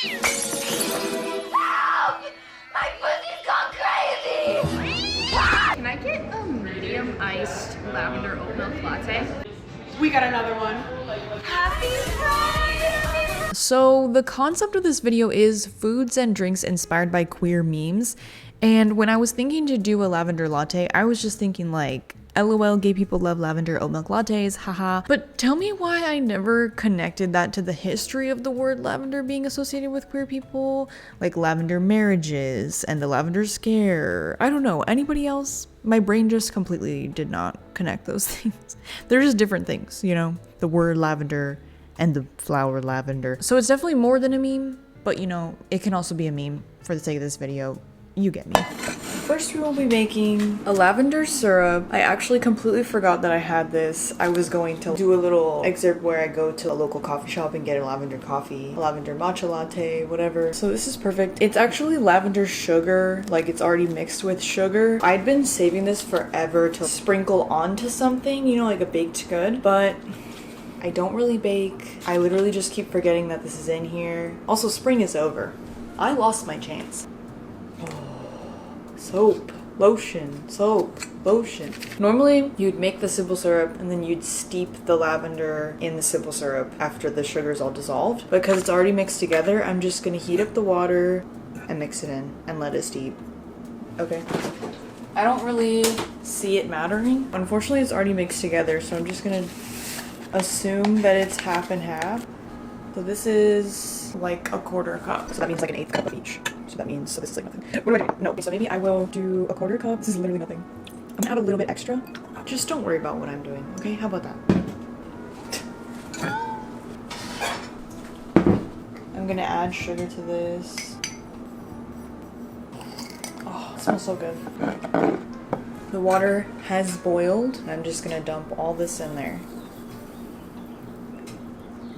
My pussy's gone crazy! Can I get a medium iced lavender oat milk latte? We got another one. Happy Friday! So the concept of this video is foods and drinks inspired by queer memes. And when I was thinking to do a lavender latte, I was just thinking like, LOL, gay people love lavender oat milk lattes, haha. But tell me why I never connected that to the history of the word lavender being associated with queer people, like lavender marriages and the lavender scare. I don't know, anybody else? My brain just completely did not connect those things. They're just different things, you know, the word lavender and the flower lavender. So it's definitely more than a meme, but you know, it can also be a meme for the sake of this video. You get me. First we will be making a lavender syrup. I actually completely forgot that I had this. I was going to do a little excerpt where I go to a local coffee shop and get a lavender coffee, a lavender matcha latte, whatever. So this is perfect. It's actually lavender sugar, like it's already mixed with sugar. I'd been saving this forever to sprinkle onto something, you know, like a baked good, but I don't really bake. I literally just keep forgetting that this is in here. Also, spring is over. I lost my chance. Soap, lotion, soap, lotion. Normally, you'd make the simple syrup and then you'd steep the lavender in the simple syrup after the sugar's all dissolved. But because it's already mixed together, I'm just gonna heat up the water and mix it in and let it steep. Okay. I don't really see it mattering. Unfortunately, it's already mixed together, so I'm just gonna assume that it's half and half. So this is like a quarter cup. So that means like an 1/8 cup of each. So that means, so this is like nothing. What do I do? No, so maybe I will do a quarter cup. This is literally nothing. I'm gonna add a little bit extra. Just don't worry about what I'm doing, okay? How about that? I'm gonna add sugar to this. Oh, it smells so good. The water has boiled. I'm just gonna dump all this in there.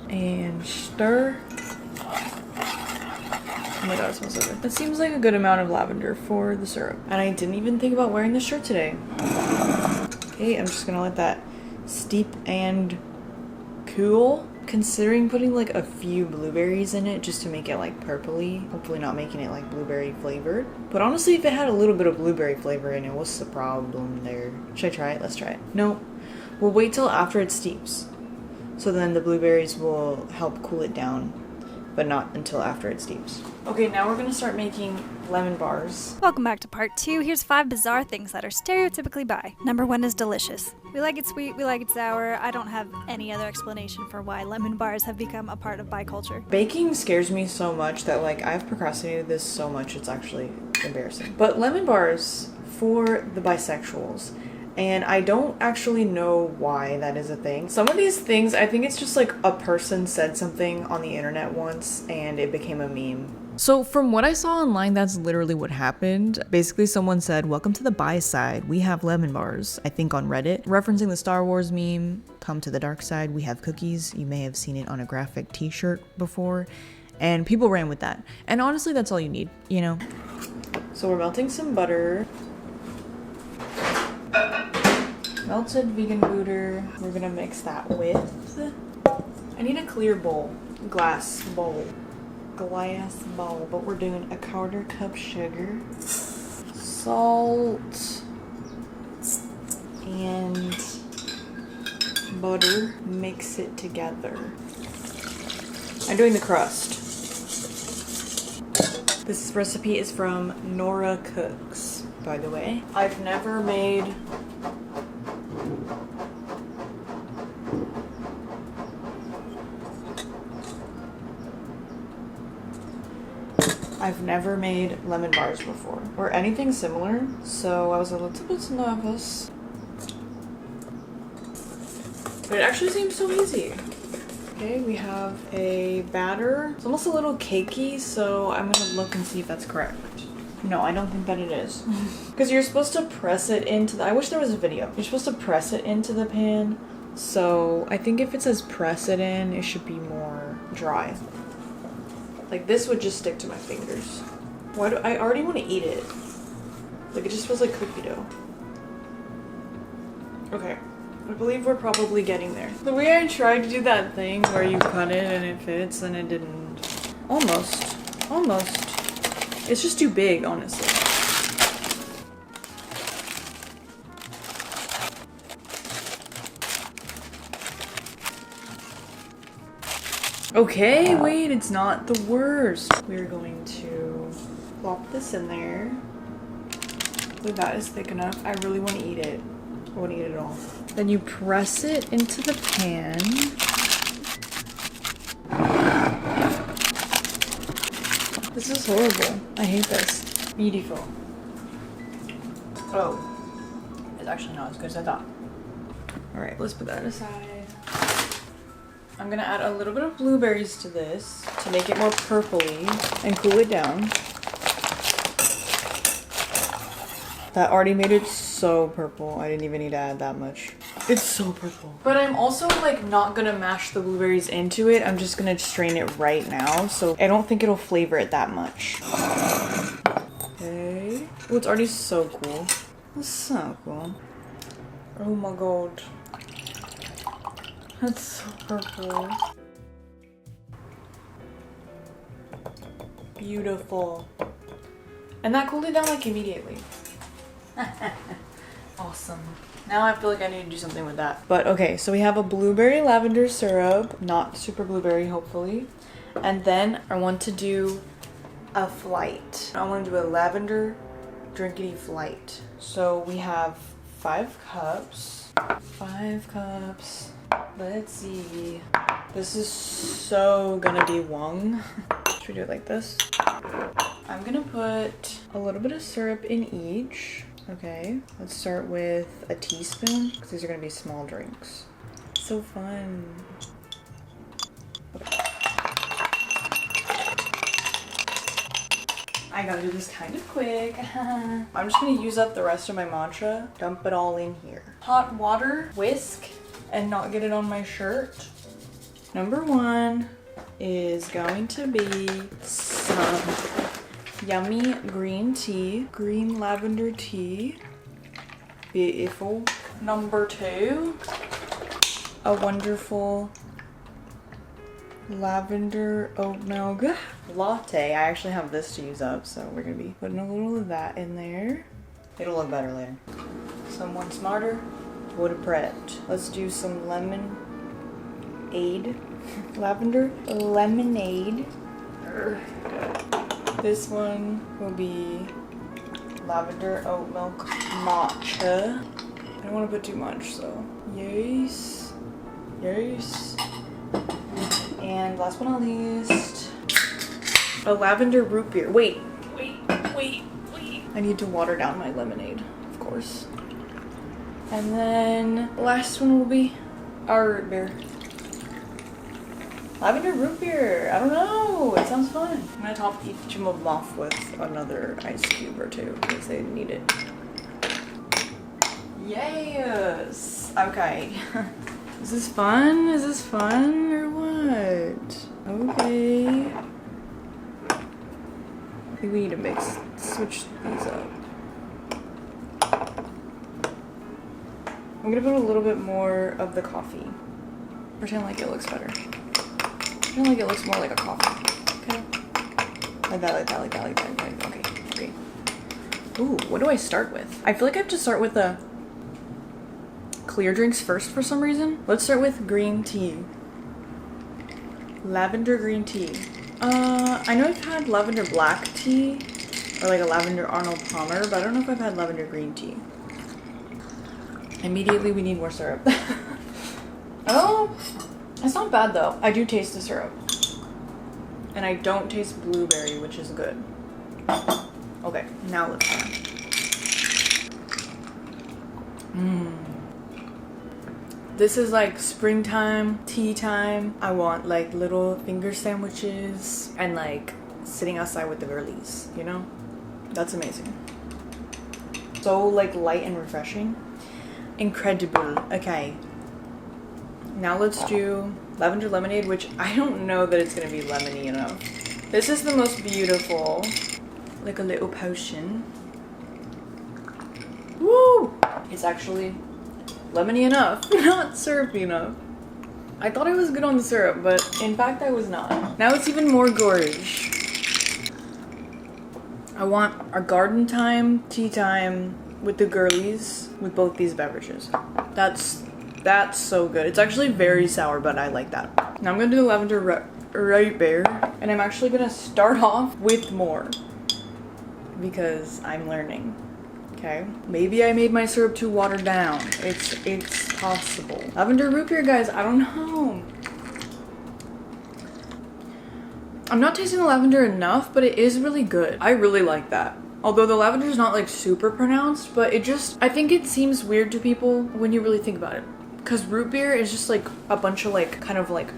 And stir. Oh my god, it smells so good. That seems like a good amount of lavender for the syrup. And I didn't even think about wearing this shirt today. Okay, I'm just gonna let that steep and cool. Considering putting like a few blueberries in it just to make it like purpley. Hopefully not making it like blueberry flavored. But honestly, if it had a little bit of blueberry flavor in it, what's the problem there? Should I try it? Let's try it. No, we'll wait till after it steeps. So then the blueberries will help cool it down, but not until after it steeps. Okay, now we're gonna start making lemon bars. Welcome back to part 2. Here's 5 bizarre things that are stereotypically bi. Number 1 is delicious. We like it sweet, we like it sour. I don't have any other explanation for why lemon bars have become a part of bi culture. Baking scares me so much that like I've procrastinated this so much it's actually embarrassing. But lemon bars for the bisexuals. And I don't actually know why that is a thing. Some of these things, I think it's just like a person said something on the internet once and it became a meme. So from what I saw online, that's literally what happened. Basically, someone said, welcome to the bi side. We have lemon bars, I think on Reddit. Referencing the Star Wars meme, come to the dark side. We have cookies. You may have seen it on a graphic t-shirt before. And people ran with that. And honestly, that's all you need, you know? So we're melting some butter. Melted vegan butter. We're gonna mix that with, I need a clear bowl, glass bowl, but we're doing a 1/4 cup sugar, salt, and butter. Mix it together. I'm doing the crust. This recipe is from Nora Cooks, by the way. I've never made lemon bars before, or anything similar, so I was a little bit nervous. But it actually seems so easy. Okay, we have a batter. It's almost a little cakey, so I'm gonna look and see if that's correct. No, I don't think that it is. Because you're supposed to press it into the, I wish there was a video. You're supposed to press it into the pan, so I think if it says press it in, it should be more dry. Like this would just stick to my fingers. Why do I already want to eat it? Like it just feels like cookie dough. Okay, I believe we're probably getting there. The way I tried to do that thing where you cut it and it fits and it didn't. Almost. Almost. It's just too big, honestly. Okay, wait, it's not the worst. We're going to plop this in there. So that is thick enough. I really want to eat it. I want to eat it all. Then you press it into the pan. This is horrible. I hate this. Beautiful. Oh, it's actually not as good as I thought. All right, let's put that aside. I'm gonna add a little bit of blueberries to this to make it more purpley and cool it down. That already made it so purple. I didn't even need to add that much. It's so purple. But I'm also like not gonna mash the blueberries into it. I'm just gonna strain it right now. So I don't think it'll flavor it that much. Okay. Oh, it's already so cool. It's so cool. Oh my god. That's so purple. Beautiful. And that cooled it down like immediately. Awesome. Now I feel like I need to do something with that. But okay, so we have a blueberry lavender syrup. Not super blueberry, hopefully. And then I want to do a flight. I want to do a lavender drinkity flight. So we have 5 cups. 5 cups. Let's see. This is so gonna be Wong. Should we do it like this? I'm gonna put a little bit of syrup in each. Okay, let's start with a teaspoon because these are gonna be small drinks. So fun. Okay. I gotta do this kind of quick. I'm just gonna use up the rest of my matcha, dump it all in here. Hot water, whisk, and not get it on my shirt. Number 1 is going to be some yummy green tea, green lavender tea. Beautiful. Number 2, a wonderful lavender oat milk latte. I actually have this to use up, so we're gonna be putting a little of that in there. It'll look better later. Someone smarter would have prepped. Let's do some lemonade. Lavender lemonade. This one will be lavender oat milk matcha. I don't want to put too much, so yes. Yes. And last but not least, a lavender root beer. Wait. I need to water down my lemonade, of course. And then the last one will be our root beer. Lavender root beer. I don't know. It sounds fun. I'm gonna top each of them off with another ice cube or 2 because they need it. Yes. Okay. Is this fun? Is this fun or what? Okay. I think we need to switch these up. I'm gonna put a little bit more of the coffee. Pretend like it looks better. Pretend like it looks more like a coffee. Okay. Like that. Okay. Ooh, what do I start with? I feel like I have to start with the clear drinks first for some reason. Let's start with green tea. Lavender green tea. I know I've had lavender black tea or like a lavender Arnold Palmer, but I don't know if I've had lavender green tea. Immediately we need more syrup. Oh, it's not bad though. I do taste the syrup. And I don't taste blueberry, which is good. Okay, now let's try. This is like springtime, tea time. I want like little finger sandwiches and like sitting outside with the girlies, you know? That's amazing. So like light and refreshing. Incredible. Okay. Now let's do lavender lemonade, which I don't know that it's gonna be lemony enough. This is the most beautiful, like a little potion. Woo! It's actually lemony enough, not syrupy enough. I thought I was good on the syrup, but in fact I was not. Now it's even more gorge. I want our garden time, tea time with the girlies with both these beverages. That's so good. It's actually very sour, but I like that. Now I'm gonna do the lavender right there, and I'm actually gonna start off with more because I'm learning. Okay, maybe I made my syrup too watered down. It's possible. Lavender root beer, guys, I don't know. I'm not tasting the lavender enough, but it is really good. I really like that. Although the lavender is not like super pronounced, but I think it seems weird to people when you really think about it. Because root beer is just like a bunch of like kind of like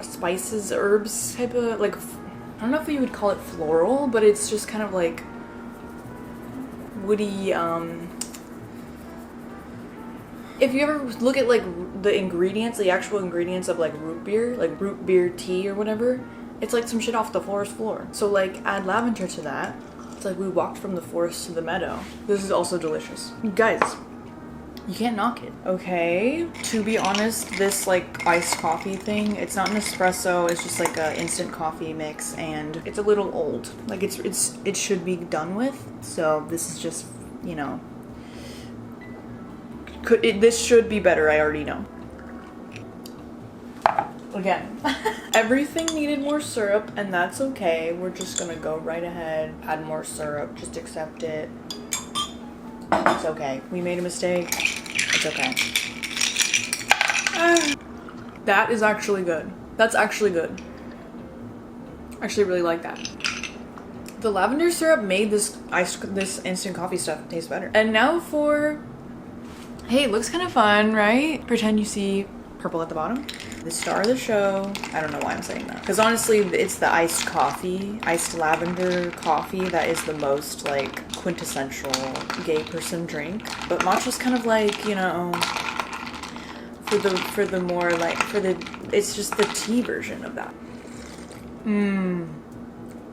spices, herbs type of like, I don't know if you would call it floral, but it's just kind of like woody. If you ever look at like the ingredients, the actual ingredients of like root beer tea or whatever, it's like some shit off the forest floor. So like add lavender to that. It's like we walked from the forest to the meadow. This is also delicious. Guys, you can't knock it. Okay, to be honest, this like iced coffee thing, it's not an espresso, it's just like a instant coffee mix, and it's a little old. Like it should be done with. So this is just, you know, this should be better, I already know. Again, everything needed more syrup, and that's okay. We're just gonna go right ahead, add more syrup, just accept it. It's okay. We made a mistake. It's okay. That is actually good. That's actually good. I actually really like that. The lavender syrup made this instant coffee stuff taste better. And now for, hey, it looks kind of fun, right? Pretend you see purple at the bottom. The star of the show. I don't know why I'm saying that. Because honestly, it's the iced lavender coffee that is the most like quintessential gay person drink. But matcha's kind of like, you know, it's just the tea version of that.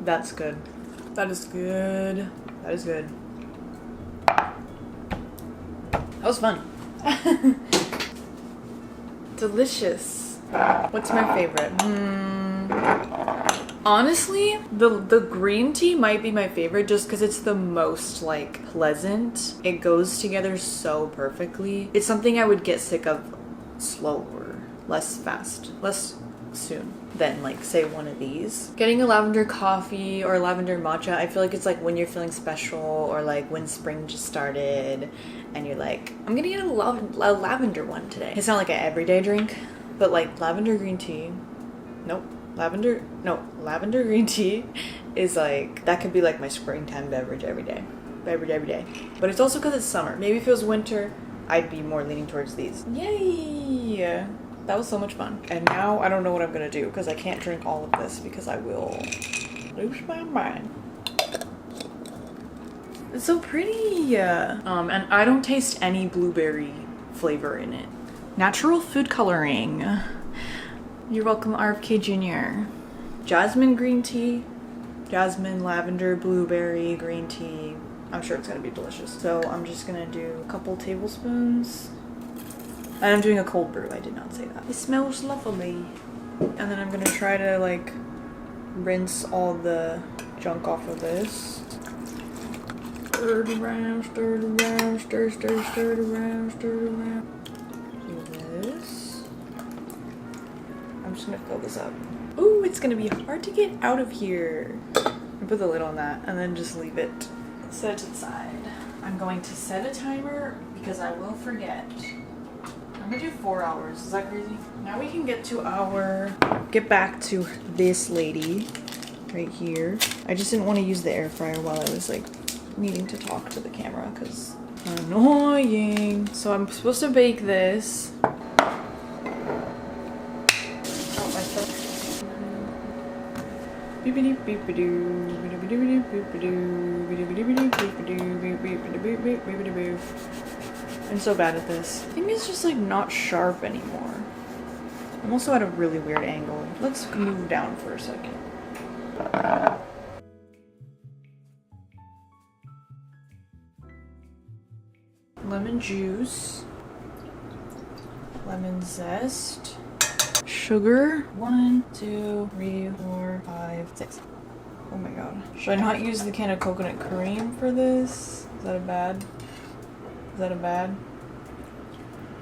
That's good. That is good. That is good. That was fun. Delicious. What's my favorite? Honestly, the green tea might be my favorite just because it's the most like pleasant. It goes together so perfectly. It's something I would get sick of slower, less soon than like say one of these. Getting a lavender coffee or lavender matcha, I feel like it's like when you're feeling special or like when spring just started and you're like, I'm gonna get a lavender one today. It's not like an everyday drink, but like lavender green tea, lavender green tea is like, that could be like my springtime beverage every day. But it's also because it's summer. Maybe if it was winter, I'd be more leaning towards these. Yay! That was so much fun. And now I don't know what I'm gonna do because I can't drink all of this because I will lose my mind. It's so pretty. And I don't taste any blueberry flavor in it. Natural food coloring. You're welcome, RFK Jr. Jasmine green tea. Jasmine, lavender, blueberry, green tea. I'm sure it's gonna be delicious. So I'm just gonna do a couple tablespoons. And I'm doing a cold brew, I did not say that. It smells lovely. And then I'm gonna try to like rinse all the junk off of this. Stir it around, stir it around, stir it around, stir it around. Do this. I'm just gonna fill this up. Ooh, it's gonna be hard to get out of here. I put the lid on that and then just leave it. Set it to the side. I'm going to set a timer because I will forget. I'm gonna do 4 hours. Is that crazy? Now we can get back to this lady right here. I just didn't want to use the air fryer while I was like needing to talk to the camera because annoying. So I'm supposed to bake this. I'm so bad at this. I think it's just like not sharp anymore. I'm also at a really weird angle. Let's move down for a second. Lemon juice. Lemon zest. sugar. 1, 2, 3, 4, 5, 6. Oh my god. Should I not use the can of coconut cream for this? Is that a bad? Is that a bad?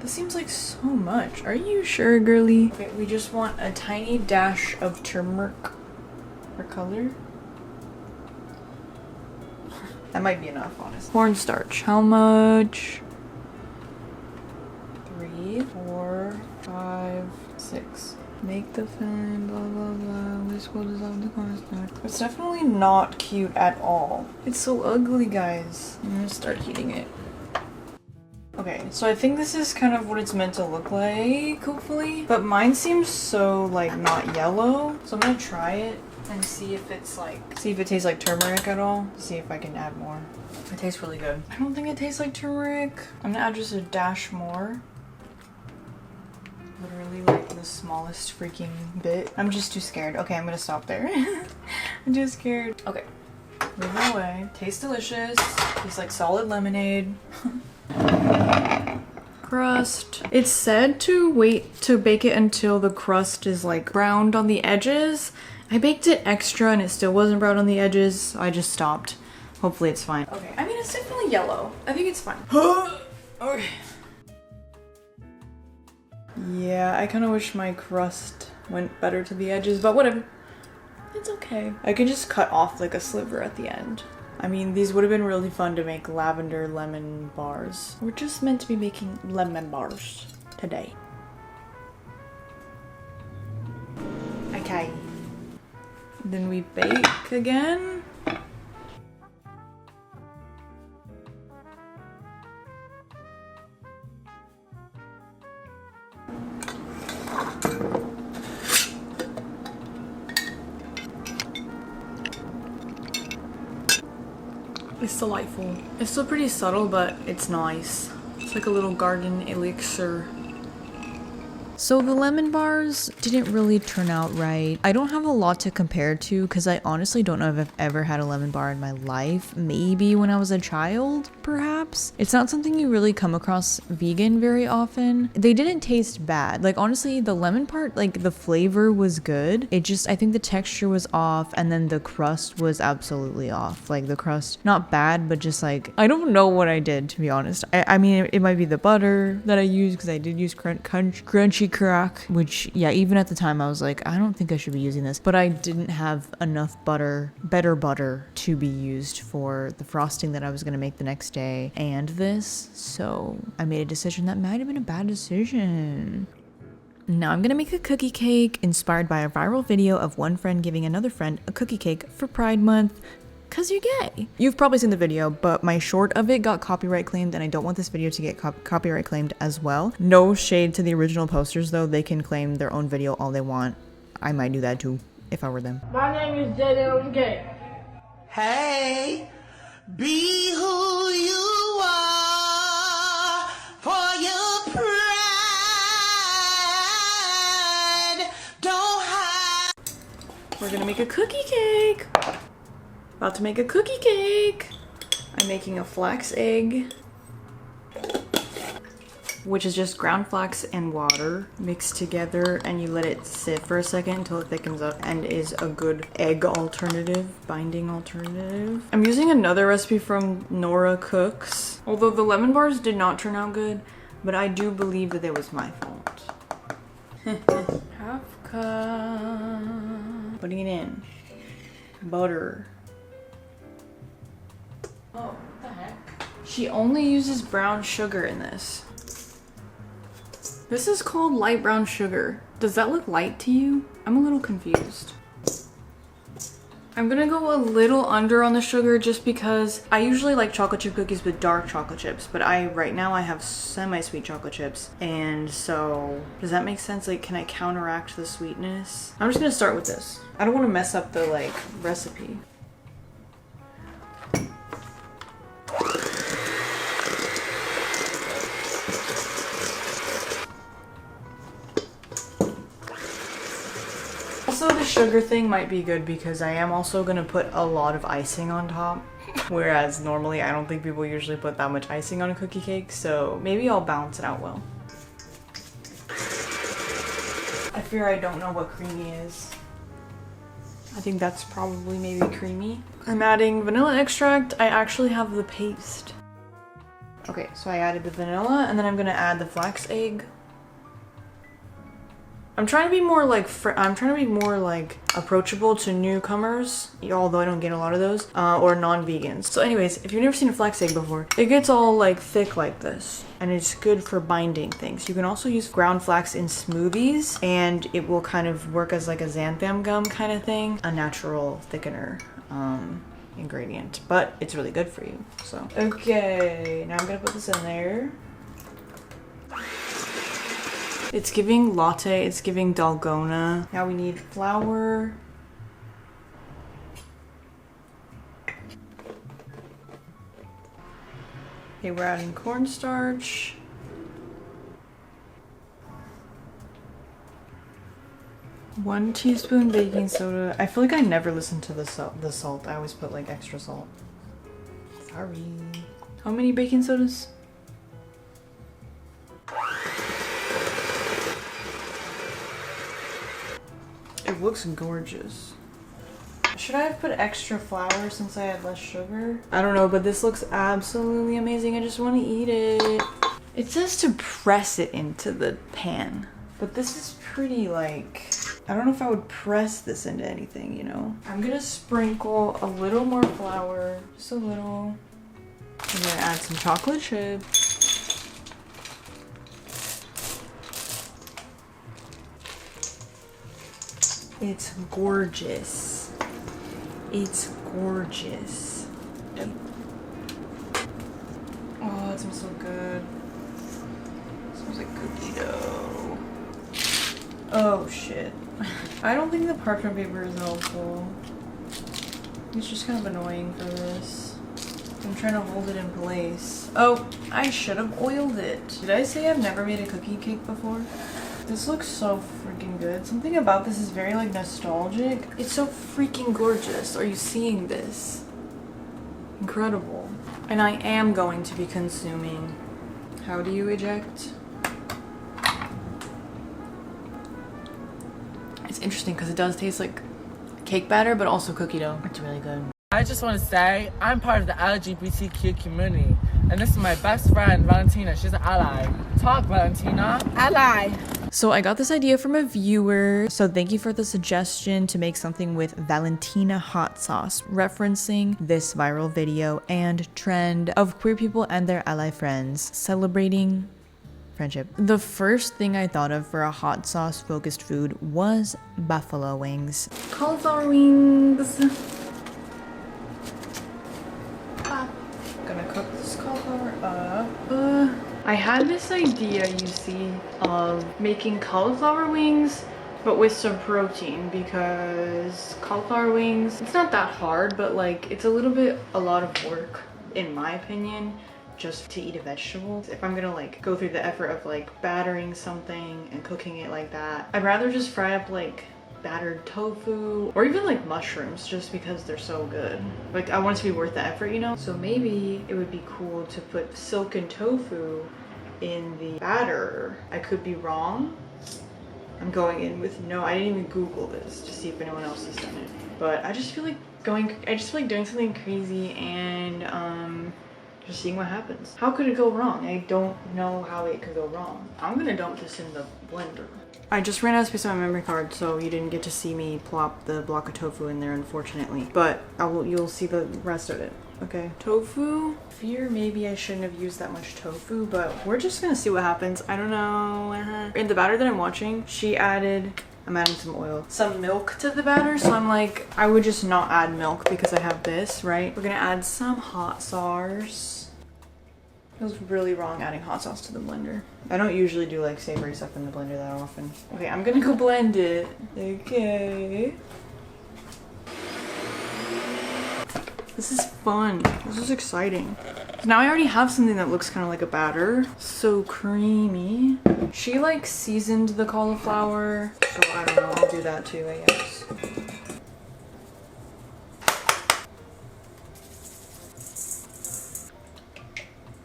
This seems like so much. Are you sure, girly? Okay, we just want a tiny dash of turmeric for color. That might be enough, honestly. Cornstarch. How much? 3, 4, 5, 6. Make the filling, blah blah blah. This will dissolve the cornstarch. It's definitely not cute at all. It's so ugly, guys. I'm gonna start heating it. Okay, so I think this is kind of what it's meant to look like, hopefully. But mine seems so, like, not yellow. So I'm gonna try it and see if it's like, see if it tastes like turmeric at all. See if I can add more. It tastes really good. I don't think it tastes like turmeric. I'm gonna add just a dash more. Literally like the smallest freaking bit. I'm just too scared. Okay, I'm gonna stop there. I'm too scared. Okay, moving away. Tastes delicious. Tastes like solid lemonade. Crust. It's said to wait to bake it until the crust is like browned on the edges. I baked it extra and it still wasn't brown on the edges, so I just stopped. Hopefully it's fine. Okay, I mean it's definitely yellow. I think it's fine. Okay. Yeah, I kind of wish my crust went better to the edges, but whatever. It's okay. I can just cut off like a sliver at the end. I mean, these would have been really fun to make lavender lemon bars. We're just meant to be making lemon bars today. Okay. Then we bake again. It's delightful. It's still pretty subtle, but it's nice. It's like a little garden elixir. So the lemon bars didn't really turn out right. I don't have a lot to compare to because I honestly don't know if I've ever had a lemon bar in my life. Maybe when I was a child, perhaps. It's not something you really come across vegan very often. They didn't taste bad. Like honestly, the lemon part, like the flavor was good. It just, I think the texture was off and then the crust was absolutely off. Like the crust, not bad, but just like, I don't know what I did, to be honest. I mean, it might be the butter that I used because I did use crunchy crack, which yeah, even at the time I was like, I don't think I should be using this, but I didn't have enough better butter to be used for the frosting that I was gonna make the next day and this, so I made a decision that might have been a bad decision. Now I'm gonna make a cookie cake inspired by a viral video of one friend giving another friend a cookie cake for Pride Month. Cause you're gay. You've probably seen the video, but my short of it got copyright claimed and I don't want this video to get copyright claimed as well. No shade to the original posters though, they can claim their own video all they want. I might do that too, if I were them. My name is Jada, I'm gay. Hey, be who you are for your pride. Don't hide. We're gonna make a cookie cake. About to make a cookie cake. I'm making a flax egg, which is just ground flax and water mixed together, and you let it sit for a second until it thickens up and is a good egg alternative, binding alternative. I'm using another recipe from Nora Cooks. Although the lemon bars did not turn out good, but I do believe that it was my fault. Half cup. Putting it in. Butter. Oh, what the heck? She only uses brown sugar in this. This is called light brown sugar. Does that look light to you? I'm a little confused. I'm gonna go a little under on the sugar just because I usually like chocolate chip cookies with dark chocolate chips, but right now I have semi-sweet chocolate chips, and so does that make sense? Like, can I counteract the sweetness? I'm just gonna start with this. I don't want to mess up the like recipe. Also, the sugar thing might be good because I am also going to put a lot of icing on top, whereas normally I don't think people usually put that much icing on a cookie cake, so maybe I'll balance it out well. I fear I don't know what creamy is. I think that's probably maybe creamy. I'm adding vanilla extract. I actually have the paste. Okay, so I added the vanilla and then I'm gonna add the flax egg. I'm trying to be more like approachable to newcomers, although I don't get a lot of those, or non-vegans. So anyways, if you've never seen a flax egg before, it gets all like thick like this, and it's good for binding things. You can also use ground flax in smoothies, and it will kind of work as like a xanthan gum kind of thing, a natural thickener ingredient, but it's really good for you. So okay, now I'm gonna put this in there. It's giving latte, it's giving dalgona. Now we need flour. Okay, we're adding cornstarch. One teaspoon baking soda. I feel like I never listen to the salt. I always put like extra salt. Sorry. How many baking sodas? It looks gorgeous. Should I have put extra flour since I had less sugar? I don't know, but this looks absolutely amazing. I just want to eat it. It says to press it into the pan, but this is pretty like, I don't know if I would press this into anything, you know? I'm gonna sprinkle a little more flour, just a little. I'm gonna add some chocolate chip. It's gorgeous. It's gorgeous. Oh, it smells so good. It smells like cookie dough. Oh shit. I don't think the parchment paper is helpful. It's just kind of annoying for this. I'm trying to hold it in place. Oh, I should have oiled it. Did I say I've never made a cookie cake before? This looks so freaking good. Something about this is very like nostalgic. It's so freaking gorgeous. Are you seeing this? Incredible. And I am going to be consuming. How do you eject? It's interesting because it does taste like cake batter, but also cookie dough. It's really good. I just want to say I'm part of the LGBTQ community, and this is my best friend, Valentina. She's an ally. Talk, Valentina. Ally. So I got this idea from a viewer, so thank you for the suggestion to make something with Valentina hot sauce, referencing this viral video and trend of queer people and their ally friends celebrating friendship. The first thing I thought of for a hot sauce focused food was buffalo wings. Cauliflower wings. Gonna cook this cauliflower up. I had this idea, you see, of making cauliflower wings but with some protein, because cauliflower wings, it's not that hard, but like it's a lot of work in my opinion just to eat a vegetable. If I'm gonna like go through the effort of like battering something and cooking it like that, I'd rather just fry up like battered tofu or even like mushrooms, just because they're so good. Like I want it to be worth the effort, you know? So maybe it would be cool to put silken tofu in the batter. I could be wrong. I'm going in with I didn't even Google this to see if anyone else has done it. But I just feel like doing something crazy and just seeing what happens. How could it go wrong? I don't know how it could go wrong. I'm gonna dump this in the blender. I just ran out of space on my memory card, so you didn't get to see me plop the block of tofu in there, unfortunately. But you'll see the rest of it. Okay, tofu. Fear maybe I shouldn't have used that much tofu, but we're just gonna see what happens. I don't know. In the batter that I'm watching, I'm adding some oil, some milk to the batter, so I'm like, I would just not add milk because I have this, right? We're gonna add some hot sauce. It was really wrong adding hot sauce to the blender. I don't usually do like savory stuff in the blender that often. Okay, I'm gonna go blend it. Okay. This is fun. This is exciting. Now I already have something that looks kind of like a batter. So creamy. She like seasoned the cauliflower, so I don't know, I'll do that too, I guess.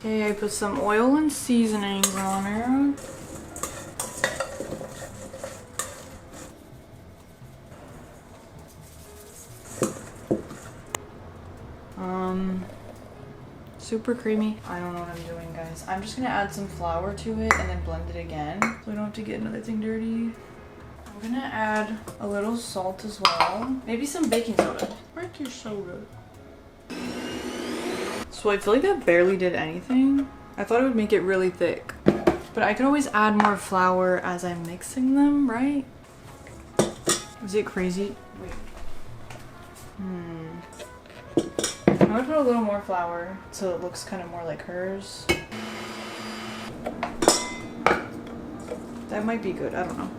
Okay, I put some oil and seasonings on her. Super creamy. I don't know what I'm doing, guys. I'm just gonna add some flour to it and then blend it again so we don't have to get another thing dirty. I'm gonna add a little salt as well. Maybe some baking soda. Baking soda. So I feel like that barely did anything. I thought it would make it really thick. But I could always add more flour as I'm mixing them, right? Is it crazy? Wait. I'm gonna put a little more flour so it looks kind of more like hers. That might be good, I don't know.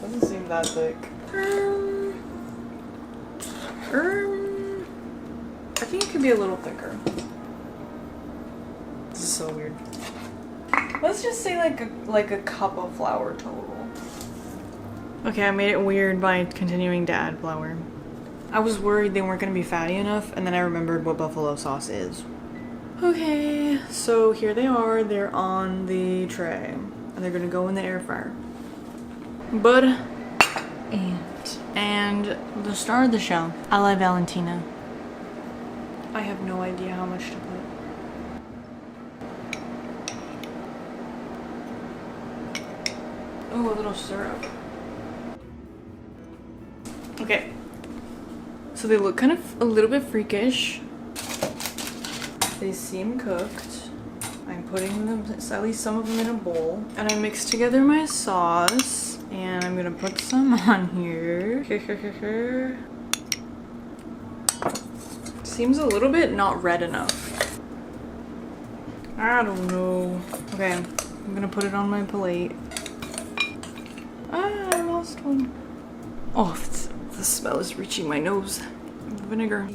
Doesn't seem that thick. I think it could be a little thicker. This is so weird. Let's just say like a cup of flour total. Okay, I made it weird by continuing to add flour. I was worried they weren't gonna be fatty enough, and then I remembered what buffalo sauce is. Okay, so here they are. They're on the tray, and they're gonna go in the air fryer. Bud and the star of the show, a la Valentina. I have no idea how much to put. Oh, a little syrup. Okay. So they look kind of a little bit freakish. They seem cooked. I'm putting them, at least some of them, in a bowl. And I mixed together my sauce. And I'm gonna put some on here. Seems a little bit not red enough. I don't know. Okay, I'm gonna put it on my plate. Ah, I lost one. Oh, the smell is reaching my nose. Vinegar.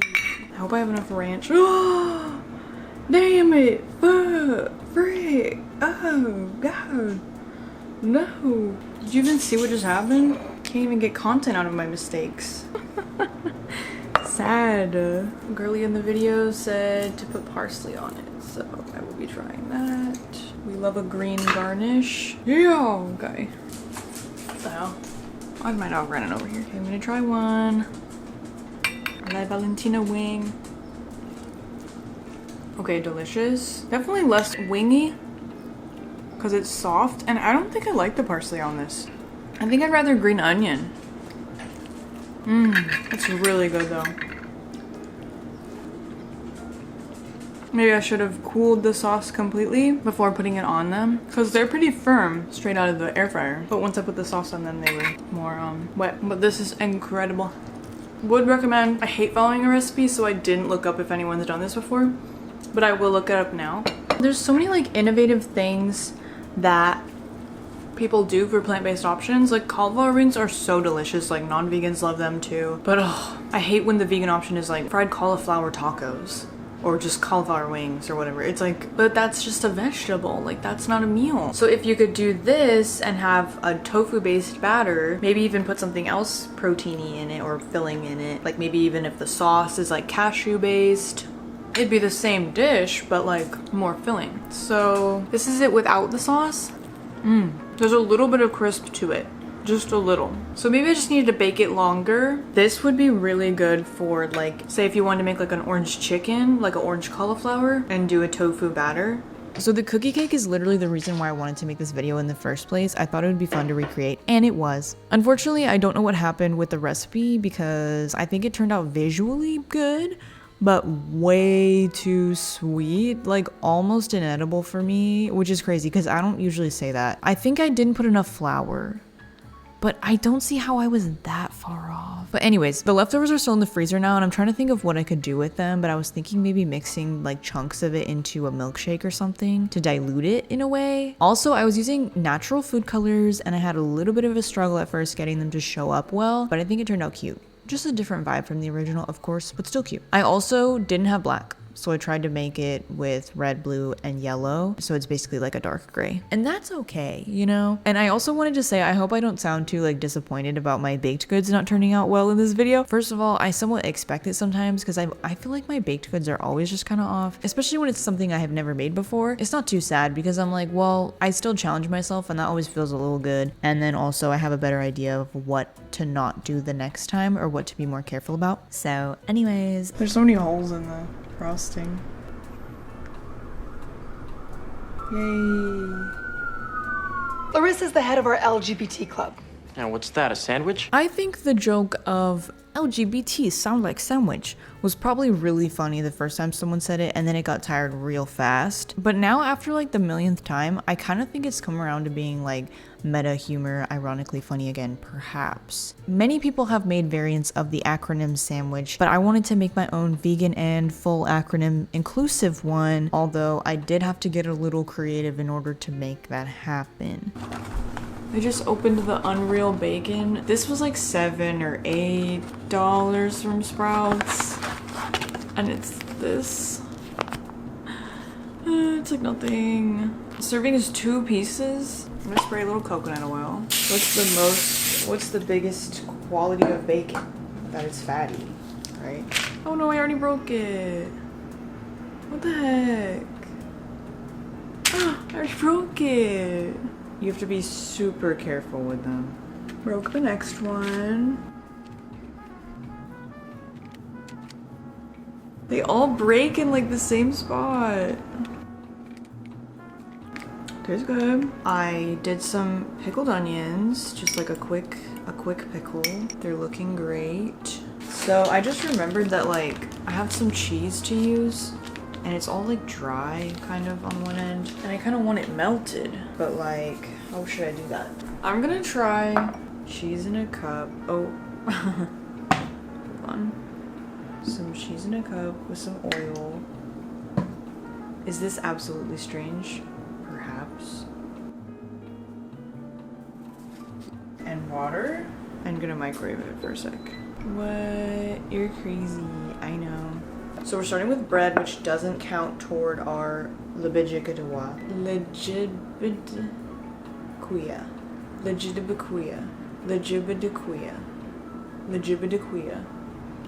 I hope I have enough ranch. Oh, damn it. Fuck. Frick. Oh, God. No. Did you even see what just happened? Can't even get content out of my mistakes. Sad. Girly in the video said to put parsley on it, so I will be trying that. We love a green garnish. Yeah, okay. What the hell? Why is my dog running over here? Okay, I'm gonna try one. La Valentina wing. Okay, delicious. Definitely less wingy because it's soft, and I don't think I like the parsley on this. I think I'd rather green onion. It's really good though. Maybe I should have cooled the sauce completely before putting it on them, because they're pretty firm straight out of the air fryer. But once I put the sauce on them, they were more wet. But this is incredible. Would recommend. I hate following a recipe, so I didn't look up if anyone's done this before, but I will look it up now. There's so many like innovative things that people do for plant-based options. Like cauliflower rings are so delicious, like non-vegans love them too. But I hate when the vegan option is like fried cauliflower tacos or just cauliflower wings or whatever. It's like, but that's just a vegetable, like that's not a meal. So if you could do this and have a tofu based batter, maybe even put something else proteiny in it or filling in it, like maybe even if the sauce is like cashew based, it'd be the same dish but like more filling. So this is it without the sauce. There's a little bit of crisp to it, just a little. So maybe I just needed to bake it longer. This would be really good for like, say if you wanted to make like an orange chicken, like an orange cauliflower, and do a tofu batter. So the cookie cake is literally the reason why I wanted to make this video in the first place. I thought it would be fun to recreate, and it was. Unfortunately, I don't know what happened with the recipe because I think it turned out visually good, but way too sweet, like almost inedible for me, which is crazy because I don't usually say that. I think I didn't put enough flour, but I don't see how I was that far off. But anyways, the leftovers are still in the freezer now, and I'm trying to think of what I could do with them, but I was thinking maybe mixing like chunks of it into a milkshake or something to dilute it in a way. Also, I was using natural food colors, and I had a little bit of a struggle at first getting them to show up well, but I think it turned out cute. Just a different vibe from the original, of course, but still cute. I also didn't have black. So I tried to make it with red, blue, and yellow. So it's basically like a dark gray. And that's okay, you know? And I also wanted to say, I hope I don't sound too like disappointed about my baked goods not turning out well in this video. First of all, I somewhat expect it sometimes because I feel like my baked goods are always just kind of off, especially when it's something I have never made before. It's not too sad because I'm like, well, I still challenge myself and that always feels a little good. And then also I have a better idea of what to not do the next time or what to be more careful about. So anyways, There's so many holes in the frosting. Yay. Larissa's the head of our LGBT club. Now, what's that, a sandwich? I think the joke of LGBT sound like sandwich was probably really funny the first time someone said it, and then it got tired real fast. But now after like the millionth time, I kind of think it's come around to being like meta humor, ironically funny again, perhaps. Many people have made variants of the acronym sandwich, but I wanted to make my own vegan and full acronym inclusive one, although I did have to get a little creative in order to make that happen. I just opened the Unreal Bacon. This was like $7 or $8 from Sprouts. And it's this. It's like nothing. Serving is 2 pieces. I'm gonna spray a little coconut oil. What's the biggest quality of bacon? That it's fatty, right? Oh no, I already broke it. What the heck? I already broke it. You have to be super careful with them. Broke the next one. They all break in like the same spot. Tastes good. I did some pickled onions, just like a quick pickle. They're looking great. So I just remembered that like I have some cheese to use. And it's all like dry kind of on one end. And I kind of want it melted, but like, how should I do that? I'm gonna try cheese in a cup. Oh, hold on. Some cheese in a cup with some oil. Is this absolutely strange? Perhaps. And water. I'm gonna microwave it for a sec. What? You're crazy, I know. So we're starting with bread, which doesn't count toward our lgbtq.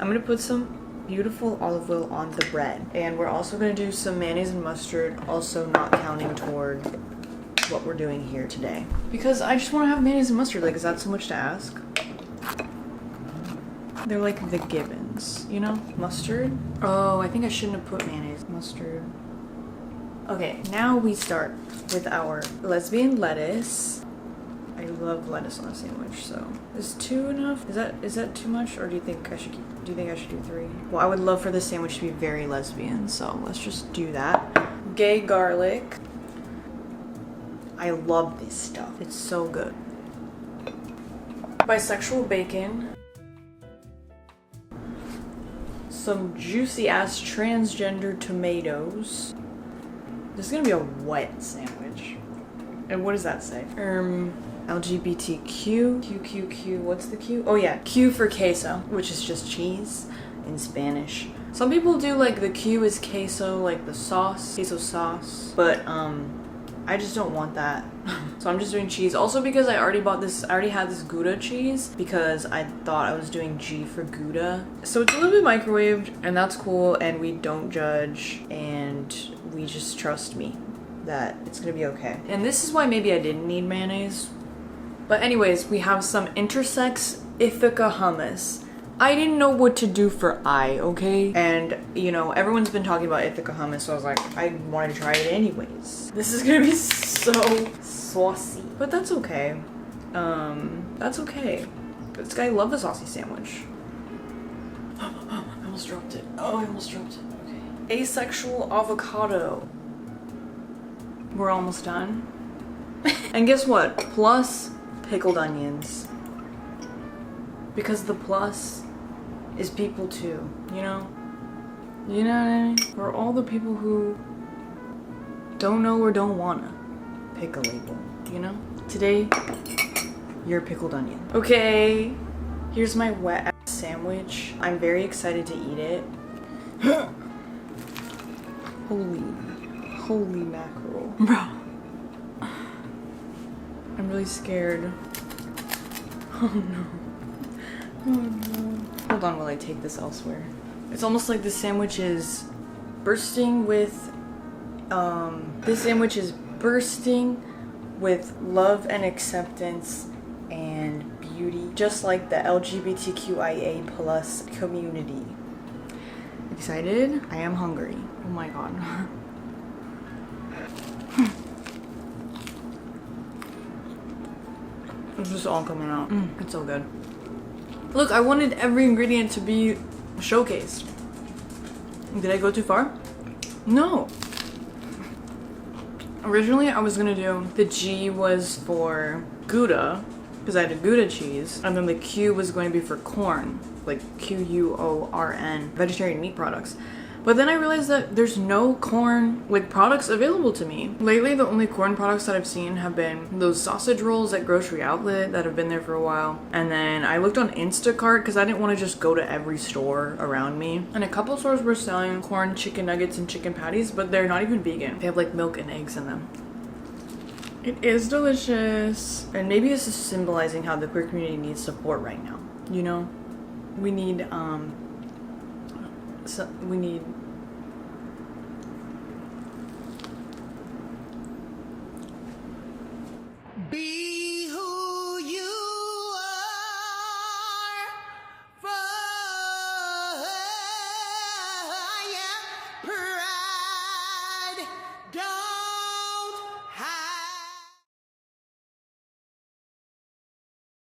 I'm gonna put some beautiful olive oil on the bread. And we're also gonna do some mayonnaise and mustard, also not counting toward what we're doing here today. Because I just wanna have mayonnaise and mustard, like is that so much to ask? They're like the givens, you know? Mustard? Oh, I think I shouldn't have put mayonnaise. Mustard. Okay, now we start with our lesbian lettuce. I love lettuce on a sandwich, so is 2 enough? Is that too much, or do you think I should do 3? Well, I would love for this sandwich to be very lesbian, so let's just do that. Gay garlic. I love this stuff. It's so good. Bisexual bacon. Some juicy ass transgender tomatoes. This is gonna be a wet sandwich. And what does that say? LGBTQ, QQQ, what's the Q? Oh yeah, Q for queso, which is just cheese in Spanish. Some people do like the Q is queso, like the sauce, queso sauce, but I just don't want that. So I'm just doing cheese. Also because I already had this Gouda cheese because I thought I was doing G for Gouda. So it's a little bit microwaved and that's cool and we don't judge and we just trust me that it's gonna be okay. And this is why maybe I didn't need mayonnaise. But anyways, we have some intersex Ithaca hummus. I didn't know what to do for okay? And, you know, everyone's been talking about Ithaca hummus, so I was like, I wanted to try it anyways. This is gonna be so saucy. But that's okay. That's okay. This guy loved the saucy sandwich. I almost dropped it. Oh, I almost dropped it. Okay. Asexual avocado. We're almost done. And guess what? Plus pickled onions. Because the plus is people too, you know? You know what I mean? For all the people who don't know or don't wanna pick a label, you know? Today, you're a pickled onion. Okay, here's my wet ass sandwich. I'm very excited to eat it. Holy mackerel. Bro. I'm really scared. Oh no. Oh no. Hold on while I take this elsewhere. It's almost like this sandwich is bursting with love and acceptance and beauty, just like the LGBTQIA plus community. Excited? I am hungry. Oh my god. It's just all coming out. It's so good. Look, I wanted every ingredient to be showcased. Did I go too far? No. Originally, I was gonna do the G was for Gouda, because I had a Gouda cheese, and then the Q was going to be for corn, like Quorn, vegetarian meat products. But then I realized that there's no corn like products available to me. Lately, the only corn products that I've seen have been those sausage rolls at Grocery Outlet that have been there for a while. And then I looked on Instacart because I didn't want to just go to every store around me. And a couple stores were selling corn chicken nuggets and chicken patties, but they're not even vegan. They have like milk and eggs in them. It is delicious. And maybe this is symbolizing how the queer community needs support right now. You know? We need